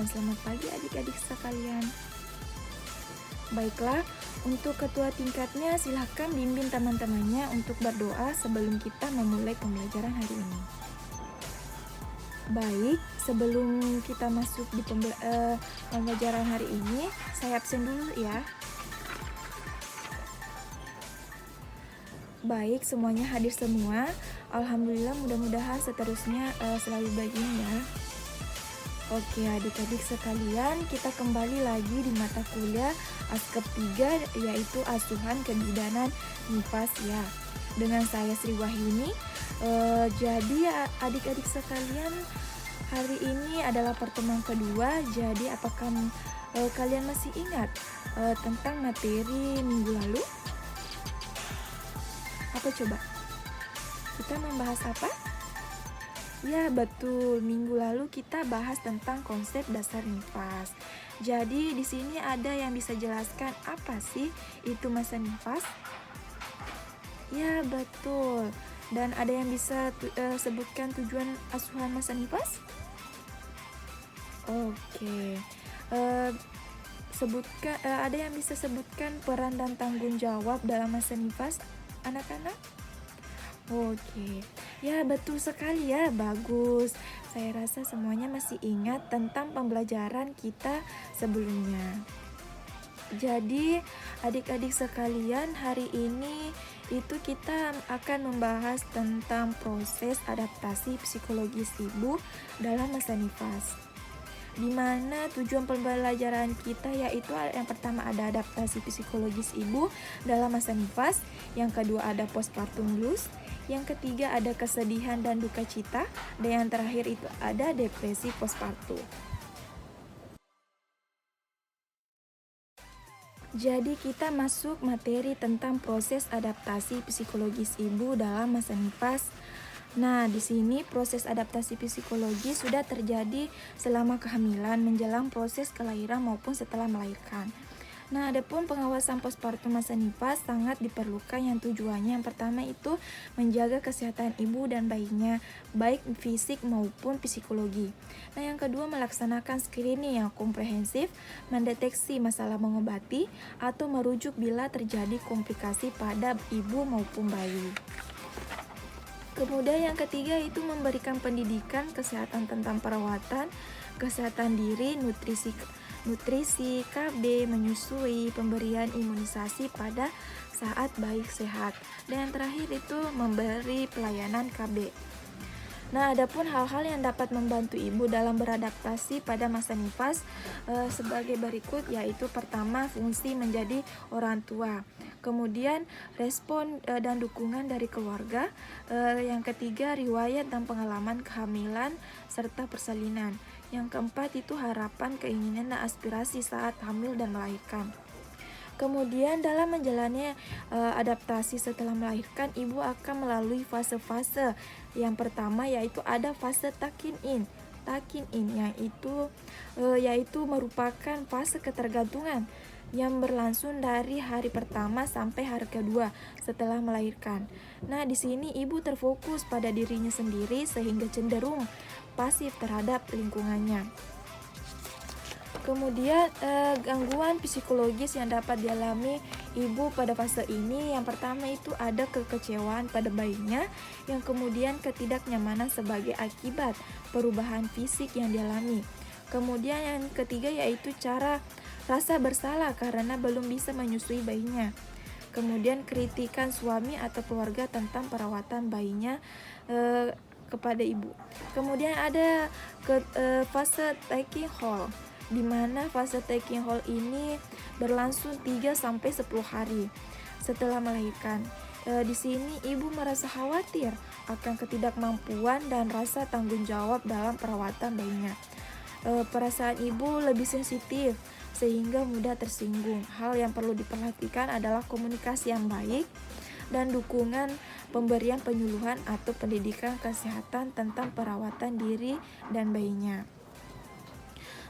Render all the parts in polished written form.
dan selamat pagi adik-adik sekalian. Baiklah, untuk ketua tingkatnya silahkan bimbing teman-temannya untuk berdoa sebelum kita memulai pembelajaran hari ini. Baik, sebelum kita masuk di pembelajaran hari ini, saya absen dulu ya. Baik, semuanya hadir semua. Alhamdulillah, mudah-mudahan seterusnya selalu begini ya. Oke adik-adik sekalian, kita kembali lagi di mata kuliah ASKEP 3 yaitu Asuhan Kebidanan MIPAS ya. Dengan saya Sri Wahyuni. Jadi adik-adik sekalian, hari ini adalah pertemuan kedua. Jadi apakah kalian masih ingat tentang materi minggu lalu? Apa coba? Kita membahas apa? Ya betul, minggu lalu kita bahas tentang konsep dasar nifas. Jadi di sini ada yang bisa jelaskan apa sih itu masa nifas? Ya betul. Dan ada yang bisa sebutkan tujuan asuhan masa nifas? Oke. Ada yang bisa sebutkan peran dan tanggung jawab dalam masa nifas, anak-anak? Oke. Ya betul sekali ya, bagus. Saya rasa semuanya masih ingat tentang pembelajaran kita sebelumnya. Jadi adik-adik sekalian, hari ini itu kita akan membahas tentang proses adaptasi psikologis ibu dalam masa nifas. Di mana tujuan pembelajaran kita yaitu yang pertama ada adaptasi psikologis ibu dalam masa nifas, yang kedua ada postpartum blues, yang ketiga ada kesedihan dan duka cita, dan yang terakhir itu ada depresi postpartum. Jadi kita masuk materi tentang proses adaptasi psikologis ibu dalam masa nifas. Nah, di sini proses adaptasi psikologi sudah terjadi selama kehamilan, menjelang proses kelahiran maupun setelah melahirkan. Nah, adapun pengawasan postpartum masa nifas sangat diperlukan, yang tujuannya yang pertama itu menjaga kesehatan ibu dan bayinya, baik fisik maupun psikologi. Nah, yang kedua melaksanakan screening yang komprehensif, mendeteksi masalah mengobati, atau merujuk bila terjadi komplikasi pada ibu maupun bayi. Kemudian yang ketiga itu memberikan pendidikan kesehatan tentang perawatan, kesehatan diri, nutrisi, KB, menyusui, pemberian imunisasi pada saat bayi sehat. Dan yang terakhir itu memberi pelayanan KB. Nah, adapun hal-hal yang dapat membantu ibu dalam beradaptasi pada masa nifas sebagai berikut, yaitu pertama fungsi menjadi orang tua, kemudian respon dan dukungan dari keluarga, yang ketiga riwayat dan pengalaman kehamilan serta persalinan, yang keempat itu harapan, keinginan dan aspirasi saat hamil dan melahirkan. Kemudian dalam menjalani adaptasi setelah melahirkan, ibu akan melalui fase-fase. Yang pertama yaitu ada fase taking in, yaitu merupakan fase ketergantungan yang berlangsung dari hari pertama sampai hari kedua setelah melahirkan. Nah, di sini ibu terfokus pada dirinya sendiri sehingga cenderung pasif terhadap lingkungannya. Kemudian gangguan psikologis yang dapat dialami ibu pada fase ini, yang pertama itu ada kekecewaan pada bayinya, yang kemudian ketidaknyamanan sebagai akibat perubahan fisik yang dialami. Kemudian yang ketiga yaitu rasa bersalah karena belum bisa menyusui bayinya. Kemudian kritikan suami atau keluarga tentang perawatan bayinya kepada ibu. Kemudian ada fase taking hold, di mana fase taking hold ini berlangsung 3-10 hari setelah melahirkan. Di sini ibu merasa khawatir akan ketidakmampuan dan rasa tanggung jawab dalam perawatan bayinya. Perasaan ibu lebih sensitif sehingga mudah tersinggung. Hal yang perlu diperhatikan adalah komunikasi yang baik dan dukungan pemberian penyuluhan atau pendidikan kesehatan tentang perawatan diri dan bayinya.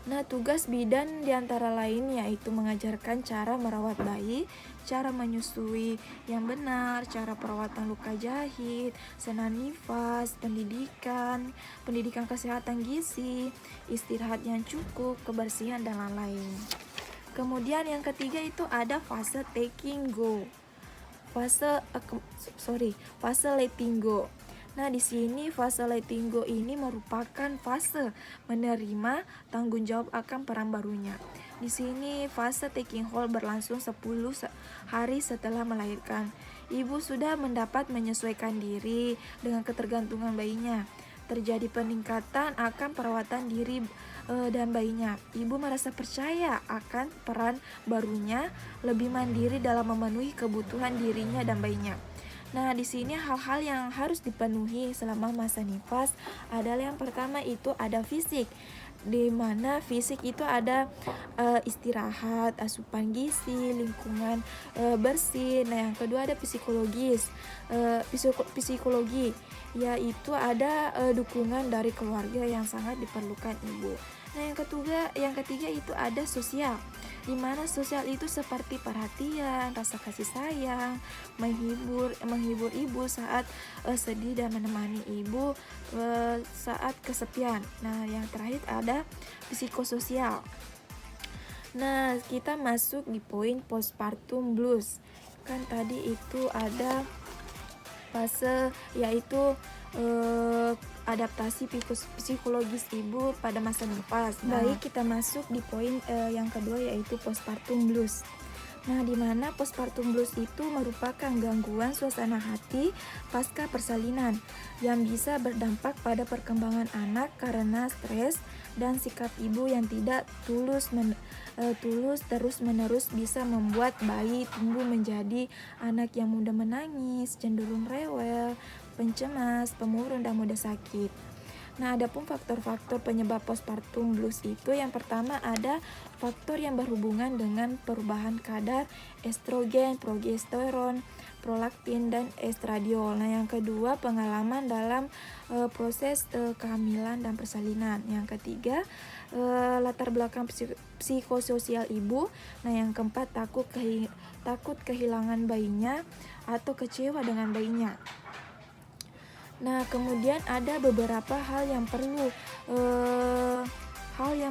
Nah, tugas bidan diantara lain yaitu mengajarkan cara merawat bayi, cara menyusui yang benar, cara perawatan luka jahit, senar nifas, pendidikan kesehatan gizi, istirahat yang cukup, kebersihan, dan lain-lain. Kemudian yang ketiga itu ada fase taking go. Fase letting go. Nah, di sini fase letting go ini merupakan fase menerima tanggung jawab akan peran barunya. Di sini fase taking hold berlangsung 10 hari setelah melahirkan. Ibu sudah mendapat menyesuaikan diri dengan ketergantungan bayinya. Terjadi peningkatan akan perawatan diri dan bayinya. Ibu merasa percaya akan peran barunya, lebih mandiri dalam memenuhi kebutuhan dirinya dan bayinya. Nah, di sini hal-hal yang harus dipenuhi selama masa nifas adalah yang pertama itu ada fisik, di mana fisik itu ada istirahat, asupan gizi, lingkungan bersih. Nah, yang kedua ada psikologis, psikologi, yaitu ada dukungan dari keluarga yang sangat diperlukan ibu. Nah, yang ketiga itu ada sosial, di mana sosial itu seperti perhatian, rasa kasih sayang, menghibur ibu saat sedih dan menemani ibu saat kesepian. Nah, yang terakhir ada psikososial. Nah, kita masuk di poin postpartum blues. Kan tadi itu ada fase yaitu adaptasi psikologis ibu pada masa nifas. Baik, kita masuk di poin yang kedua yaitu postpartum blues. Nah, di mana postpartum blues itu merupakan gangguan suasana hati pasca persalinan yang bisa berdampak pada perkembangan anak karena stres dan sikap ibu yang tidak tulus terus-menerus bisa membuat bayi tumbuh menjadi anak yang mudah menangis, cenderung rewel, pencemas, pemurung, dan mudah sakit. Nah, adapun faktor-faktor penyebab postpartum blues itu yang pertama ada faktor yang berhubungan dengan perubahan kadar estrogen, progesteron, prolaktin, dan estradiol. Nah, yang kedua pengalaman dalam proses kehamilan dan persalinan. Yang ketiga latar belakang psikososial ibu. Nah, yang keempat takut kehilangan bayinya atau kecewa dengan bayinya. Nah, kemudian ada beberapa hal yang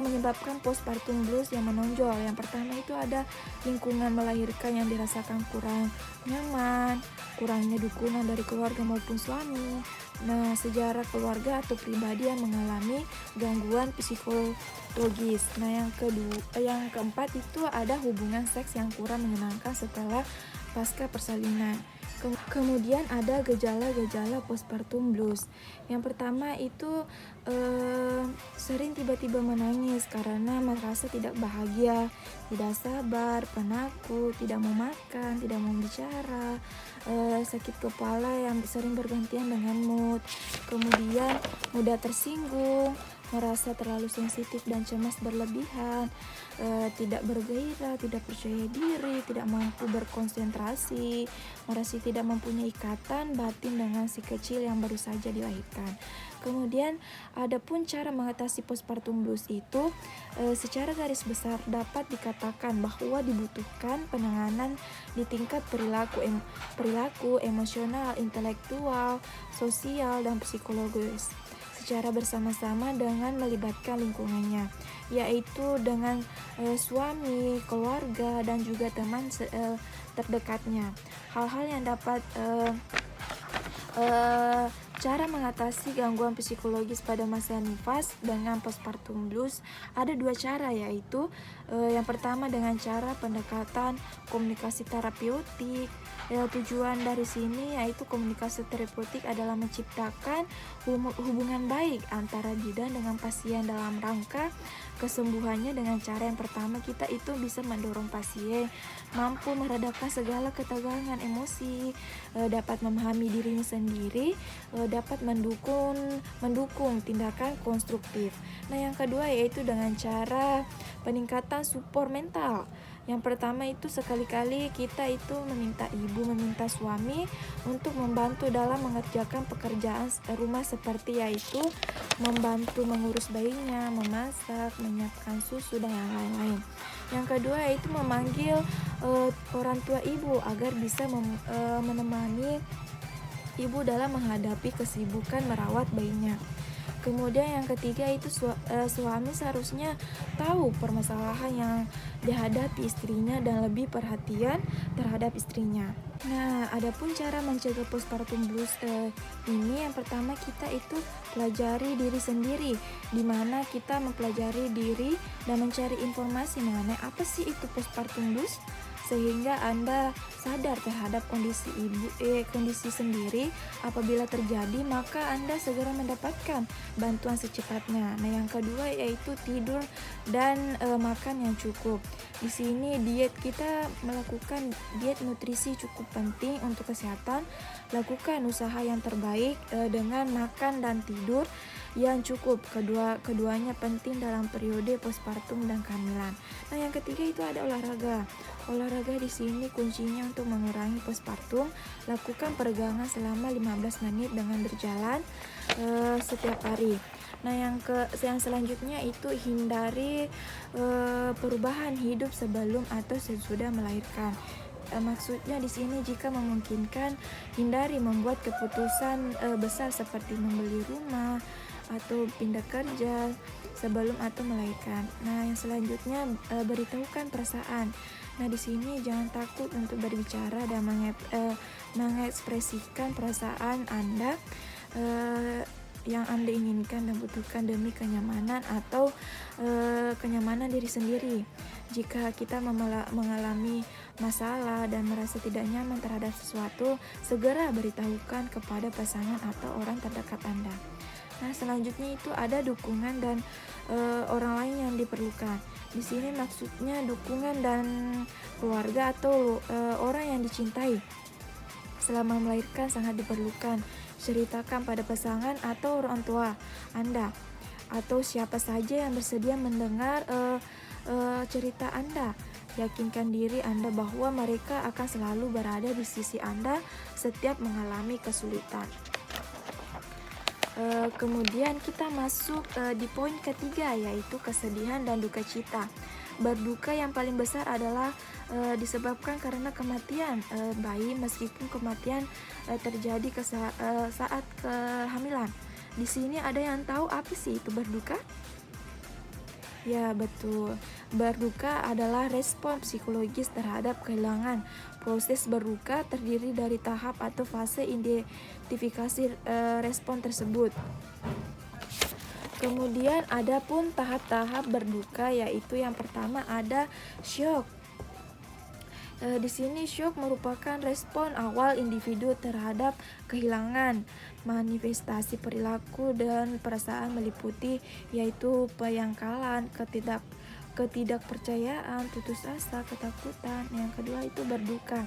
menyebabkan postpartum blues yang menonjol. Yang pertama itu ada lingkungan melahirkan yang dirasakan kurang nyaman, kurangnya dukungan dari keluarga maupun suami. Nah, sejarah keluarga atau pribadi yang mengalami gangguan psikologis. Nah, yang keempat itu ada hubungan seks yang kurang menyenangkan setelah pasca persalinan. Kemudian ada gejala-gejala postpartum blues. Yang pertama itu sering tiba-tiba menangis karena merasa tidak bahagia, tidak sabar, penakut, tidak mau makan, tidak mau bicara, sakit kepala yang sering bergantian dengan mood. Kemudian mudah tersinggung, merasa terlalu sensitif dan cemas berlebihan, tidak bergairah, tidak percaya diri, tidak mampu berkonsentrasi, merasa tidak mempunyai ikatan batin dengan si kecil yang baru saja dilahirkan. Kemudian adapun cara mengatasi postpartum blues itu secara garis besar dapat dikatakan bahwa dibutuhkan penanganan di tingkat perilaku, emosional, intelektual, sosial, dan psikologis secara bersama-sama dengan melibatkan lingkungannya, yaitu dengan suami, keluarga, dan juga teman terdekatnya. Hal-hal yang dapat cara mengatasi gangguan psikologis pada masa nifas dengan postpartum blues ada dua cara, yaitu yang pertama dengan cara pendekatan komunikasi terapeutik. Tujuan dari sini yaitu komunikasi terapeutik adalah menciptakan hubungan baik antara bidan dengan pasien dalam rangka kesembuhannya. Dengan cara yang pertama, kita itu bisa mendorong pasien mampu meredakan segala ketegangan emosi, dapat memahami dirinya sendiri, dapat mendukung tindakan konstruktif. Nah, yang kedua yaitu dengan cara peningkatan support mental. Yang pertama itu sekali-kali kita itu meminta suami untuk membantu dalam mengerjakan pekerjaan rumah seperti yaitu membantu mengurus bayinya, memasak, menyiapkan susu dan yang lain-lain. Yang kedua yaitu memanggil orang tua ibu agar bisa menemani ibu dalam menghadapi kesibukan merawat bayinya. Kemudian yang ketiga itu suami seharusnya tahu permasalahan yang dihadapi istrinya dan lebih perhatian terhadap istrinya. Nah, adapun cara mencegah postpartum blues ini yang pertama kita itu pelajari diri sendiri, di mana kita mempelajari diri dan mencari informasi mengenai apa sih itu postpartum blues, sehingga Anda sadar terhadap kondisi sendiri. Apabila terjadi, maka Anda segera mendapatkan bantuan secepatnya. Nah, yang kedua yaitu tidur dan makan yang cukup. Di sini kita melakukan diet nutrisi cukup penting untuk kesehatan. Lakukan usaha yang terbaik dengan makan dan tidur yang cukup. Keduanya penting dalam periode postpartum dan kehamilan. Nah, yang ketiga itu ada olahraga. Olahraga di sini kuncinya untuk mengurangi postpartum. Lakukan peregangan selama 15 menit dengan berjalan setiap hari. Nah, yang selanjutnya itu hindari perubahan hidup sebelum atau sesudah melahirkan. Maksudnya di sini jika memungkinkan hindari membuat keputusan besar seperti membeli rumah atau pindah kerja sebelum atau melahirkan. Nah, yang selanjutnya beritahukan perasaan. Nah, di sini jangan takut untuk berbicara dan mengekspresikan perasaan Anda yang Anda inginkan dan butuhkan demi kenyamanan atau kenyamanan diri sendiri. Jika kita mengalami masalah dan merasa tidak nyaman terhadap sesuatu, segera beritahukan kepada pasangan atau orang terdekat Anda. Nah, selanjutnya itu ada dukungan dan orang lain yang diperlukan. Di sini maksudnya dukungan dan keluarga atau orang yang dicintai selama melahirkan sangat diperlukan. Ceritakan pada pasangan atau orang tua Anda atau siapa saja yang bersedia mendengar cerita Anda. Yakinkan diri Anda bahwa mereka akan selalu berada di sisi Anda setiap mengalami kesulitan. Kemudian kita masuk di poin ketiga, yaitu kesedihan dan duka cita. Berduka yang paling besar adalah disebabkan karena kematian bayi, meskipun kematian terjadi saat kehamilan. Di sini ada yang tahu apa sih itu berduka? Ya, betul. Berduka adalah respon psikologis terhadap kehilangan. Proses berduka terdiri dari tahap atau fase identifikasi respon tersebut. Kemudian ada pun tahap-tahap berduka, yaitu yang pertama ada syok. Di sini syok merupakan respon awal individu terhadap kehilangan. Manifestasi perilaku dan perasaan meliputi yaitu penyangkalan, ketidakpercayaan, putus asa, ketakutan. Yang kedua itu berduka,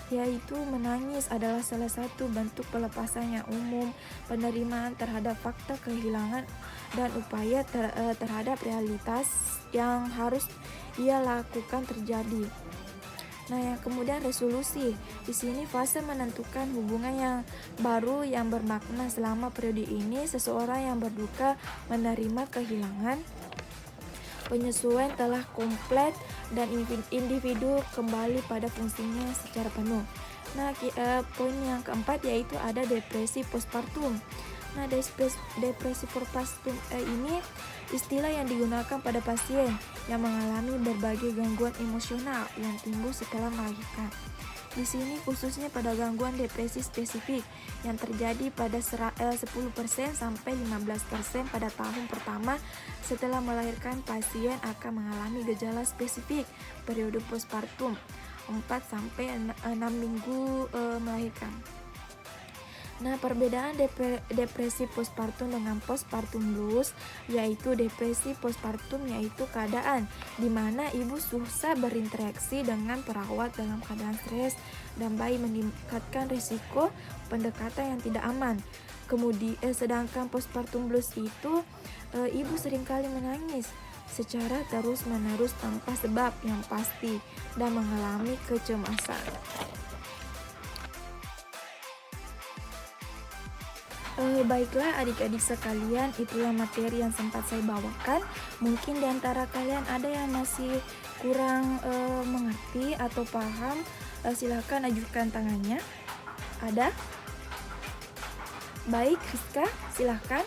yaitu menangis adalah salah satu bentuk pelepasan yang umum, penerimaan terhadap fakta kehilangan dan upaya terhadap realitas yang harus ia lakukan terjadi. Nah, yang kemudian resolusi. Di sini fase menentukan hubungan yang baru yang bermakna. Selama periode ini, seseorang yang berduka menerima kehilangan, penyesuaian telah komplit dan individu kembali pada fungsinya secara penuh. Nah, poin yang keempat yaitu ada depresi postpartum. Nah, depresi postpartum ini istilah yang digunakan pada pasien yang mengalami berbagai gangguan emosional yang timbul setelah melahirkan. Di sini khususnya pada gangguan depresi spesifik yang terjadi pada 10% sampai 15% pada tahun pertama setelah melahirkan. Pasien akan mengalami gejala spesifik periode postpartum 4 sampai 6 minggu melahirkan. Nah, perbedaan depresi postpartum dengan postpartum blues, yaitu depresi postpartum yaitu keadaan di mana ibu susah berinteraksi dengan perawat dalam keadaan stres dan bayi meningkatkan risiko pendekatan yang tidak aman. Kemudian sedangkan postpartum blues itu ibu seringkali menangis, secara terus-menerus tanpa sebab yang pasti dan mengalami kecemasan. Baiklah adik-adik sekalian, itulah materi yang sempat saya bawakan. Mungkin di antara kalian ada yang masih kurang mengerti atau paham, silakan ajukan tangannya. Ada? Baik, Rizka, silakan.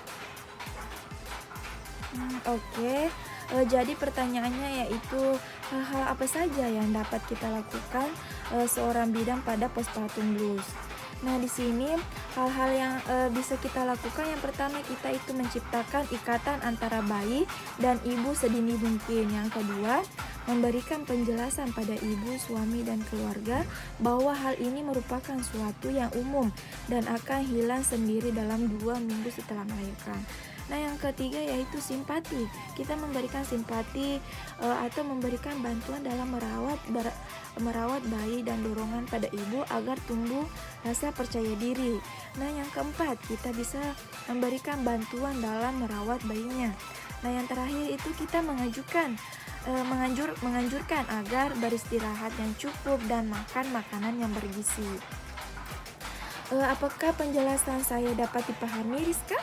Oke. Jadi pertanyaannya yaitu hal-hal apa saja yang dapat kita lakukan seorang bidan pada postpartum blues. Nah, di sini hal-hal yang bisa kita lakukan, yang pertama kita itu menciptakan ikatan antara bayi dan ibu sedini mungkin. Yang kedua, memberikan penjelasan pada ibu, suami, dan keluarga bahwa hal ini merupakan suatu yang umum dan akan hilang sendiri dalam 2 minggu setelah melahirkan. Nah, yang ketiga yaitu simpati. Kita memberikan simpati atau memberikan bantuan dalam merawat bayi dan dorongan pada ibu agar tumbuh rasa percaya diri. Nah, yang keempat, kita bisa memberikan bantuan dalam merawat bayinya. Nah, yang terakhir itu kita menganjurkan agar beristirahat yang cukup dan makan makanan yang bergizi. Apakah penjelasan saya dapat dipahami, Rizka?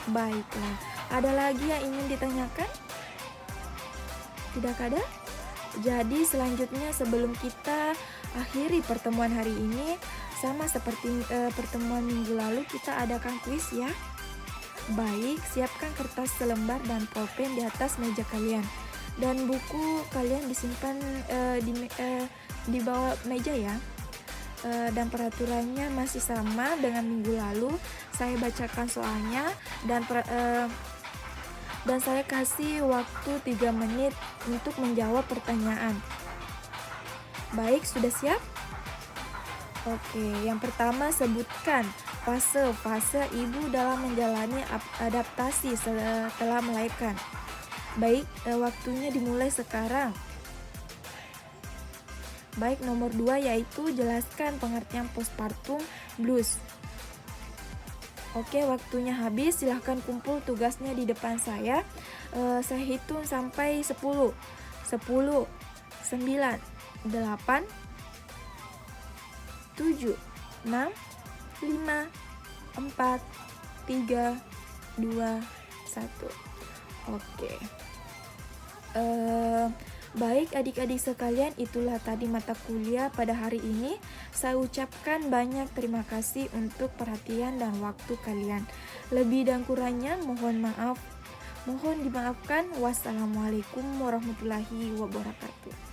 Baiklah, ada lagi yang ingin ditanyakan? Tidak ada? Jadi selanjutnya sebelum kita akhiri pertemuan hari ini, sama seperti pertemuan minggu lalu, kita adakan kuis ya. Baik, siapkan kertas selembar dan pulpen di atas meja kalian. Dan buku kalian disimpan di bawah meja ya. Dan peraturannya masih sama dengan minggu lalu. Saya bacakan soalnya dan saya kasih waktu 3 menit untuk menjawab pertanyaan. Baik, sudah siap? Oke, yang pertama sebutkan fase ibu dalam menjalani adaptasi setelah melahirkan. Baik, waktunya dimulai sekarang. Baik, nomor 2 yaitu jelaskan pengertian postpartum blues. Oke, waktunya habis. Silahkan kumpul tugasnya di depan saya. Saya hitung sampai 10. 10, 9, 8, 7, 6, 5, 4, 3, 2, 1. Oke. Baik adik-adik sekalian, itulah tadi mata kuliah pada hari ini. Saya ucapkan banyak terima kasih untuk perhatian dan waktu kalian. Lebih dan kurangnya mohon dimaafkan. Wassalamualaikum warahmatullahi wabarakatuh.